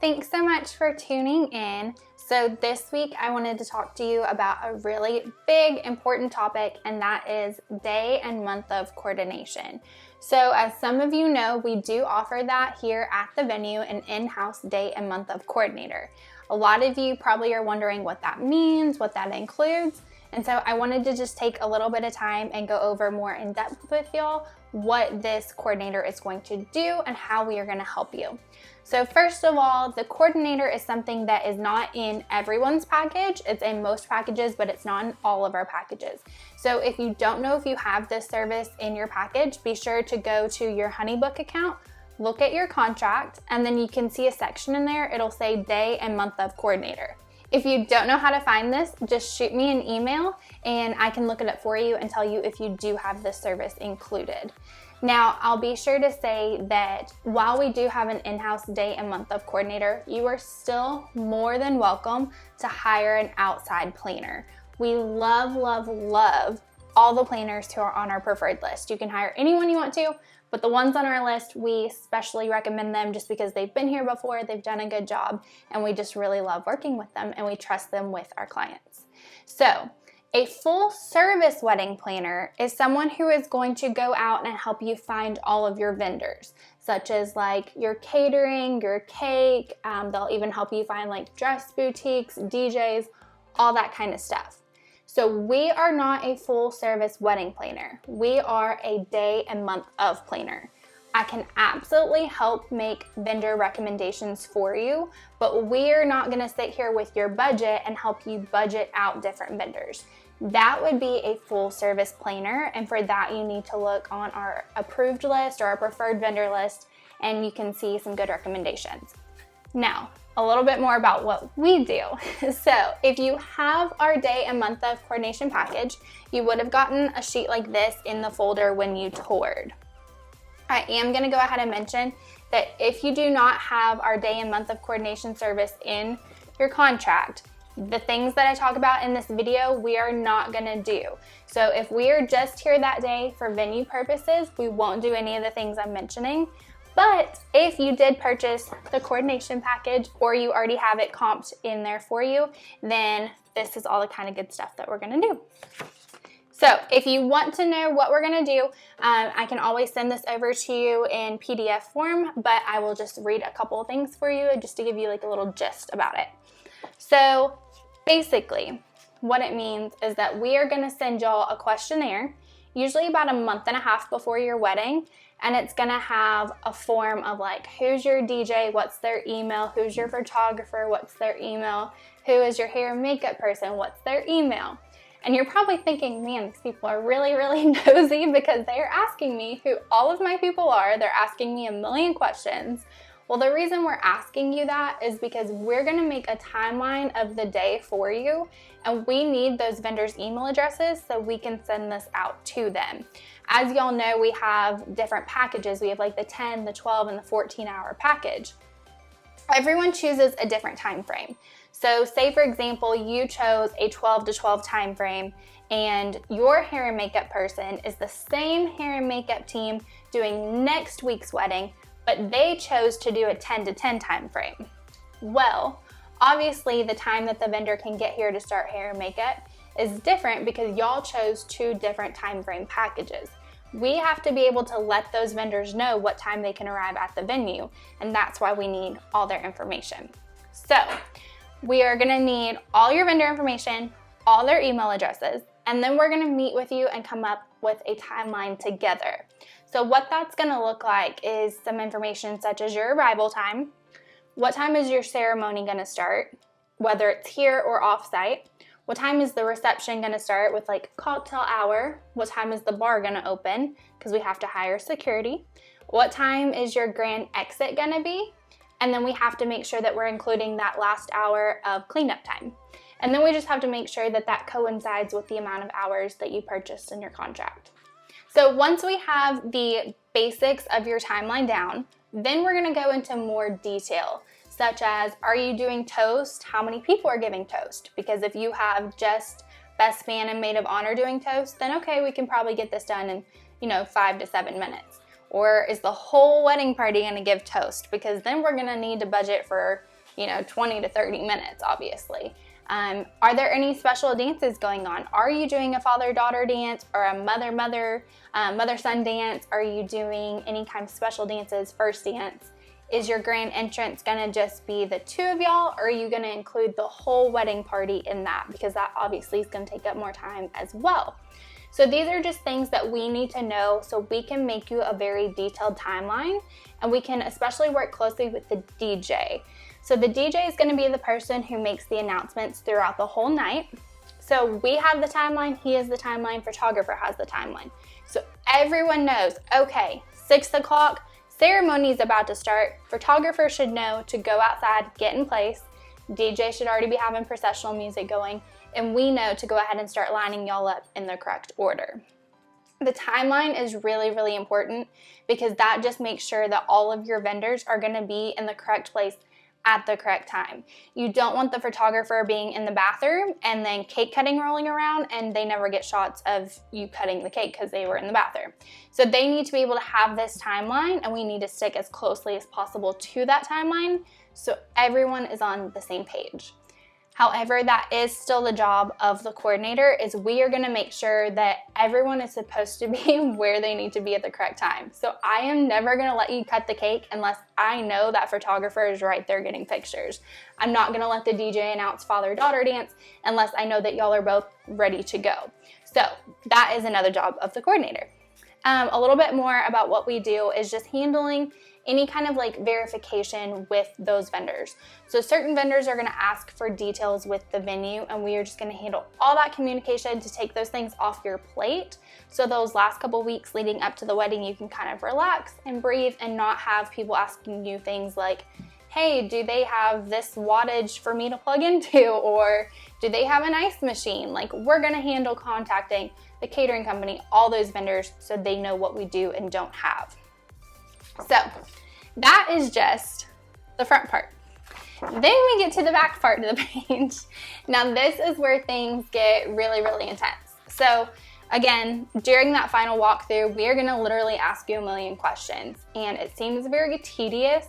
thanks so much for tuning in. So this week I wanted to talk to you about a really big, important topic, and that is day and month of coordination. So as some of you know, we do offer that here at the venue, an in-house day and month of coordinator. A lot of you probably are wondering what that means, what that includes. And so I wanted to just take a little bit of time and go over more in depth with y'all what this coordinator is going to do and how we are going to help you. So first of all, the coordinator is something that is not in everyone's package. It's in most packages, but it's not in all of our packages. So if you don't know if you have this service in your package, be sure to go to your HoneyBook account, look at your contract, and then you can see a section in there. It'll say day and month of coordinator. If you don't know how to find this, just shoot me an email and I can look it up for you and tell you if you do have this service included. Now, I'll be sure to say that while we do have an in-house day and month of coordinator, you are still more than welcome to hire an outside planner. We love, love, love all the planners who are on our preferred list. You can hire anyone you want to, but the ones on our list, we especially recommend them just because they've been here before, they've done a good job, and we just really love working with them and we trust them with our clients. So, a full service wedding planner is someone who is going to go out and help you find all of your vendors, such as like your catering, your cake. They'll even help you find like dress boutiques, DJs, all that kind of stuff. So we are not a full service wedding planner. We are a day and month of planner. I can absolutely help make vendor recommendations for you, but we're not gonna sit here with your budget and help you budget out different vendors. That would be a full service planner, and for that you need to look on our approved list or our preferred vendor list and you can see some good recommendations. Now, a little bit more about what we do. So if you have our day and month of coordination package, you would have gotten a sheet like this in the folder when you toured. I am going to go ahead and mention that if you do not have our day and month of coordination service in your contract, the things that I talk about in this video, we are not going to do. So if we are just here that day for venue purposes, we won't do any of the things I'm mentioning. But if you did purchase the coordination package or you already have it comped in there for you, then this is all the kind of good stuff that we're going to do. So if you want to know what we're going to do, I can always send this over to you in PDF form, but I will just read a couple of things for you just to give you like a little gist about it. So basically what it means is that we are going to send y'all a questionnaire, usually about a month and a half before your wedding, and it's going to have a form of like, who's your DJ, what's their email, who's your photographer, what's their email, who is your hair and makeup person, what's their email. And you're probably thinking, man, these people are really, really nosy because they're asking me who all of my people are. They're asking me a million questions. Well, the reason we're asking you that is because we're going to make a timeline of the day for you, and we need those vendors' email addresses so we can send this out to them. As y'all know, we have different packages. We have like the 10, the 12, and the 14-hour package. Everyone chooses a different time frame. So say, for example, you chose a 12 to 12 time frame and your hair and makeup person is the same hair and makeup team doing next week's wedding, but they chose to do a 10 to 10 time frame. Well, obviously the time that the vendor can get here to start hair and makeup is different because y'all chose two different time frame packages. We have to be able to let those vendors know what time they can arrive at the venue, and that's why we need all their information. So we are gonna need all your vendor information, all their email addresses, and then we're gonna meet with you and come up with a timeline together. So what that's gonna look like is some information such as your arrival time, what time is your ceremony gonna start, whether it's here or off-site, what time is the reception gonna start with like cocktail hour, what time is the bar gonna open, because we have to hire security, what time is your grand exit gonna be, and then we have to make sure that we're including that last hour of cleanup time. And then we just have to make sure that that coincides with the amount of hours that you purchased in your contract. So once we have the basics of your timeline down, then we're gonna go into more detail, such as, are you doing toast? How many people are giving toast? Because if you have just best man and maid of honor doing toast, then okay, we can probably get this done in 5 to 7 minutes. Or is the whole wedding party going to give toast? Because then we're going to need to budget for, 20 to 30 minutes, obviously. Are there any special dances going on? Are you doing a father-daughter dance or a mother-son dance? Are you doing any kind of special dances, first dance? Is your grand entrance gonna just be the two of y'all, or are you gonna include the whole wedding party in that? Because that obviously is gonna take up more time as well. So these are just things that we need to know so we can make you a very detailed timeline, and we can especially work closely with the DJ. So the DJ is gonna be the person who makes the announcements throughout the whole night. So we have the timeline, he has the timeline, photographer has the timeline. So everyone knows, okay, 6 o'clock, ceremony is about to start. Photographer should know to go outside, get in place. DJ should already be having processional music going, and we know to go ahead and start lining y'all up in the correct order. The timeline is really, really important because that just makes sure that all of your vendors are gonna be in the correct place at the correct time. You don't want the photographer being in the bathroom and then cake cutting rolling around and they never get shots of you cutting the cake because they were in the bathroom. So they need to be able to have this timeline, and we need to stick as closely as possible to that timeline so everyone is on the same page. However, that is still the job of the coordinator, is we are gonna make sure that everyone is supposed to be where they need to be at the correct time. So I am never gonna let you cut the cake unless I know that photographer is right there getting pictures. I'm not gonna let the DJ announce father-daughter dance unless I know that y'all are both ready to go. So that is another job of the coordinator. A little bit more about what we do is just handling any kind of verification with those vendors. So certain vendors are gonna ask for details with the venue, and we are just gonna handle all that communication to take those things off your plate. So those last couple weeks leading up to the wedding, you can kind of relax and breathe and not have people asking you things like, hey, do they have this wattage for me to plug into? Or do they have an ice machine? We're gonna handle contacting the catering company, all those vendors, so they know what we do and don't have. So that is just the front part. Then we get to the back part of the page. Now this is where things get really, really intense. So again, during that final walkthrough, we are gonna literally ask you a million questions, and it seems very tedious,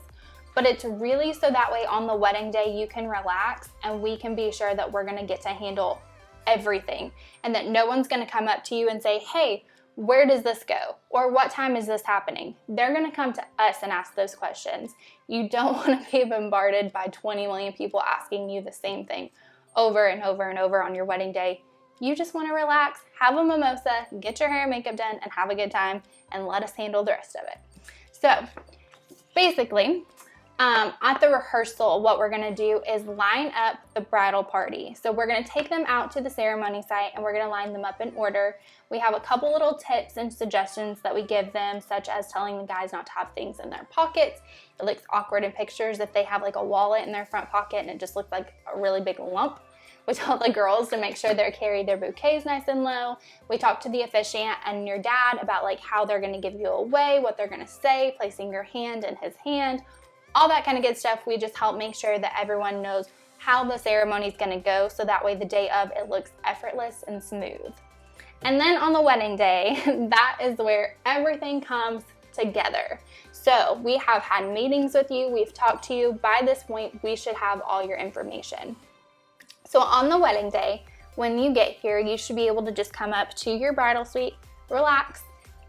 but it's really so that way on the wedding day you can relax and we can be sure that we're gonna get to handle everything, and that no one's gonna come up to you and say, hey, where does this go? Or what time is this happening? They're gonna come to us and ask those questions. You don't wanna be bombarded by 20 million people asking you the same thing over and over and over on your wedding day. You just wanna relax, have a mimosa, get your hair and makeup done, and have a good time, and let us handle the rest of it. So basically, at the rehearsal, what we're gonna do is line up the bridal party. So we're gonna take them out to the ceremony site and we're gonna line them up in order. We have a couple little tips and suggestions that we give them, such as telling the guys not to have things in their pockets. It looks awkward in pictures if they have a wallet in their front pocket and it just looks like a really big lump. We tell the girls to make sure they carry their bouquets nice and low. We talk to the officiant and your dad about how they're gonna give you away, what they're gonna say, placing your hand in his hand, all that kind of good stuff. We just help make sure that everyone knows how the ceremony is gonna go, so that way the day of it looks effortless and smooth. And then on the wedding day, that is where everything comes together. So we have had meetings with you, we've talked to you. By this point, we should have all your information. So on the wedding day, when you get here, you should be able to just come up to your bridal suite, relax.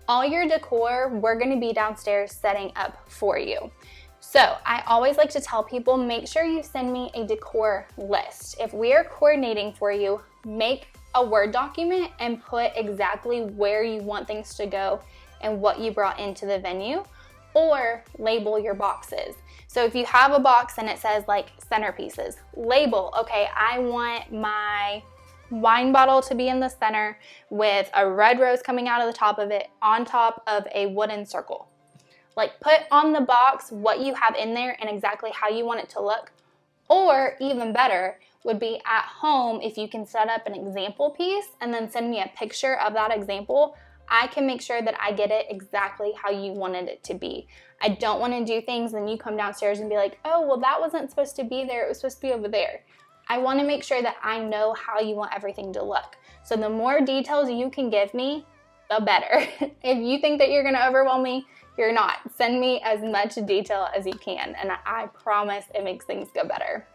All your decor, we're gonna be downstairs setting up for you. So I always like to tell people, make sure you send me a decor list. If we are coordinating for you, make a Word document and put exactly where you want things to go and what you brought into the venue, or label your boxes. So if you have a box and it says centerpieces, label, okay, I want my wine bottle to be in the center with a red rose coming out of the top of it on top of a wooden circle. Put on the box what you have in there and exactly how you want it to look. Or even better would be at home, if you can set up an example piece and then send me a picture of that example, I can make sure that I get it exactly how you wanted it to be. I don't want to do things and you come downstairs and be like, oh, well, that wasn't supposed to be there, it was supposed to be over there. I want to make sure that I know how you want everything to look. So the more details you can give me, the better. If you think that you're gonna overwhelm me, you're not. Send me as much detail as you can, and I promise it makes things go better.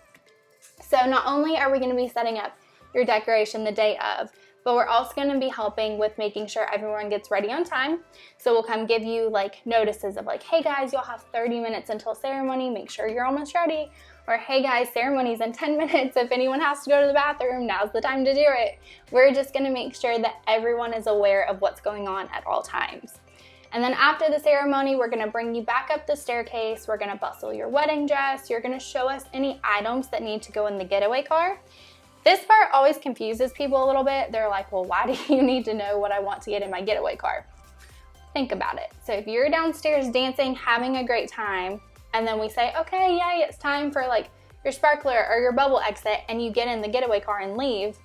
So not only are we gonna be setting up your decoration the day of, but we're also gonna be helping with making sure everyone gets ready on time. So we'll come give you like notices of like, hey guys, you'll have 30 minutes until ceremony, make sure you're almost ready. Or hey guys, ceremony's in 10 minutes. If anyone has to go to the bathroom, now's the time to do it. We're just gonna make sure that everyone is aware of what's going on at all times. And then after the ceremony, we're gonna bring you back up the staircase. We're gonna bustle your wedding dress. You're gonna show us any items that need to go in the getaway car. This part always confuses people a little bit. They're like, well, why do you need to know what I want to get in my getaway car? Think about it. So if you're downstairs dancing, having a great time, and then we say, okay, yay, it's time for like your sparkler or your bubble exit, and you get in the getaway car and leave,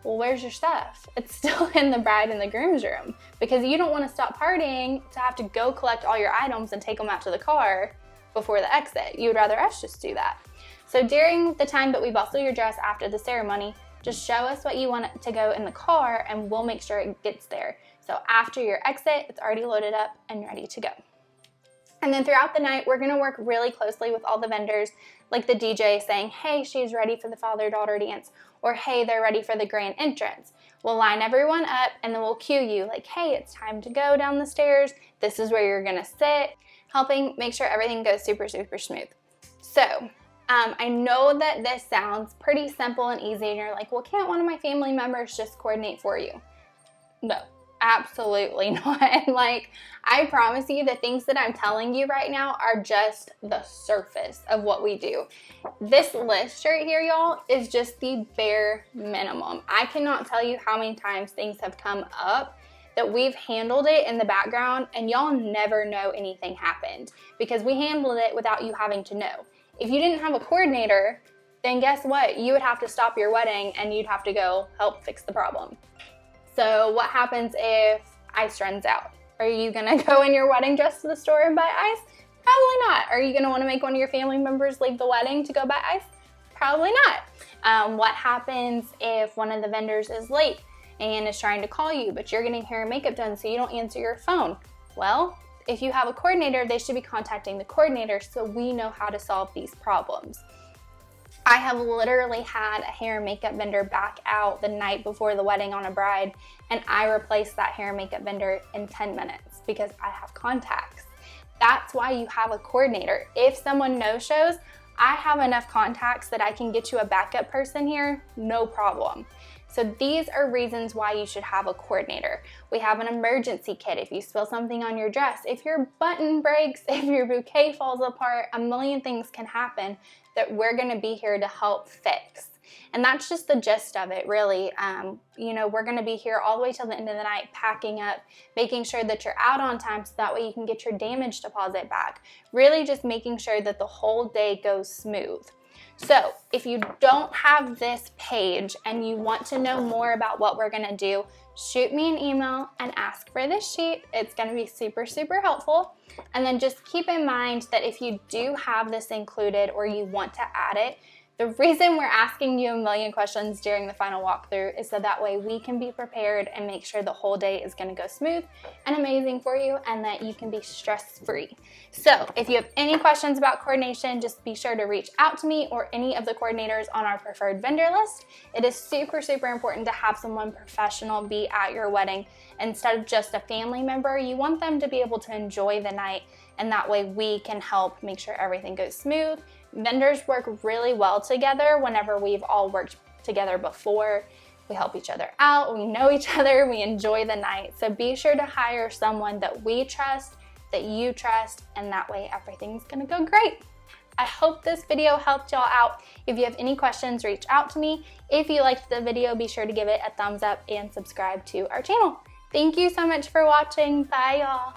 well, where's your stuff? It's still in the bride and the groom's room, because you don't want to stop partying to have to go collect all your items and take them out to the car before the exit. You would rather us just do that. So during the time that we bustle your dress after the ceremony, just show us what you want to go in the car and we'll make sure it gets there. So after your exit, it's already loaded up and ready to go. And then throughout the night, we're gonna work really closely with all the vendors, like the DJ saying, hey, she's ready for the father-daughter dance, or hey, they're ready for the grand entrance. We'll line everyone up and then we'll cue you like, hey, it's time to go down the stairs. This is where you're gonna sit, helping make sure everything goes super, super smooth. So I know that this sounds pretty simple and easy and you're like, well, can't one of my family members just coordinate for you? No. Absolutely not. Like, I promise you the things that I'm telling you right now are just the surface of what we do. This list right here, y'all, is just the bare minimum. I cannot tell you how many times things have come up that we've handled it in the background and y'all never know anything happened because we handled it without you having to know. If you didn't have a coordinator, then guess what? You would have to stop your wedding and you'd have to go help fix the problem. So what happens if ice runs out? Are you gonna go in your wedding dress to the store and buy ice? Probably not. Are you gonna wanna make one of your family members leave the wedding to go buy ice? Probably not. What happens if one of the vendors is late and is trying to call you, but you're getting hair and makeup done so you don't answer your phone? Well, if you have a coordinator, they should be contacting the coordinator so we know how to solve these problems. I have literally had a hair and makeup vendor back out the night before the wedding on a bride, and I replaced that hair and makeup vendor in 10 minutes because I have contacts. That's why you have a coordinator. If someone no-shows, I have enough contacts that I can get you a backup person here, no problem. So these are reasons why you should have a coordinator. We have an emergency kit if you spill something on your dress, if your button breaks, if your bouquet falls apart, a million things can happen that we're gonna be here to help fix. And that's just the gist of it, really. We're gonna be here all the way till the end of the night, packing up, making sure that you're out on time so that way you can get your damage deposit back. Really just making sure that the whole day goes smooth. So if you don't have this page and you want to know more about what we're gonna do, shoot me an email and ask for this sheet. It's gonna be super, super helpful. And then just keep in mind that if you do have this included or you want to add it, the reason we're asking you a million questions during the final walkthrough is so that way we can be prepared and make sure the whole day is gonna go smooth and amazing for you and that you can be stress-free. So if you have any questions about coordination, just be sure to reach out to me or any of the coordinators on our preferred vendor list. It is super, super important to have someone professional be at your wedding instead of just a family member. You want them to be able to enjoy the night, and that way we can help make sure everything goes smooth. Vendors work really well together whenever we've all worked together before. We help each other out, we know each other, we enjoy the night. So be sure to hire someone that we trust, that you trust, and that way everything's gonna go great. I hope this video helped y'all out. If you have any questions, reach out to me. If you liked the video, be sure to give it a thumbs up and subscribe to our channel. Thank you so much for watching. Bye, y'all.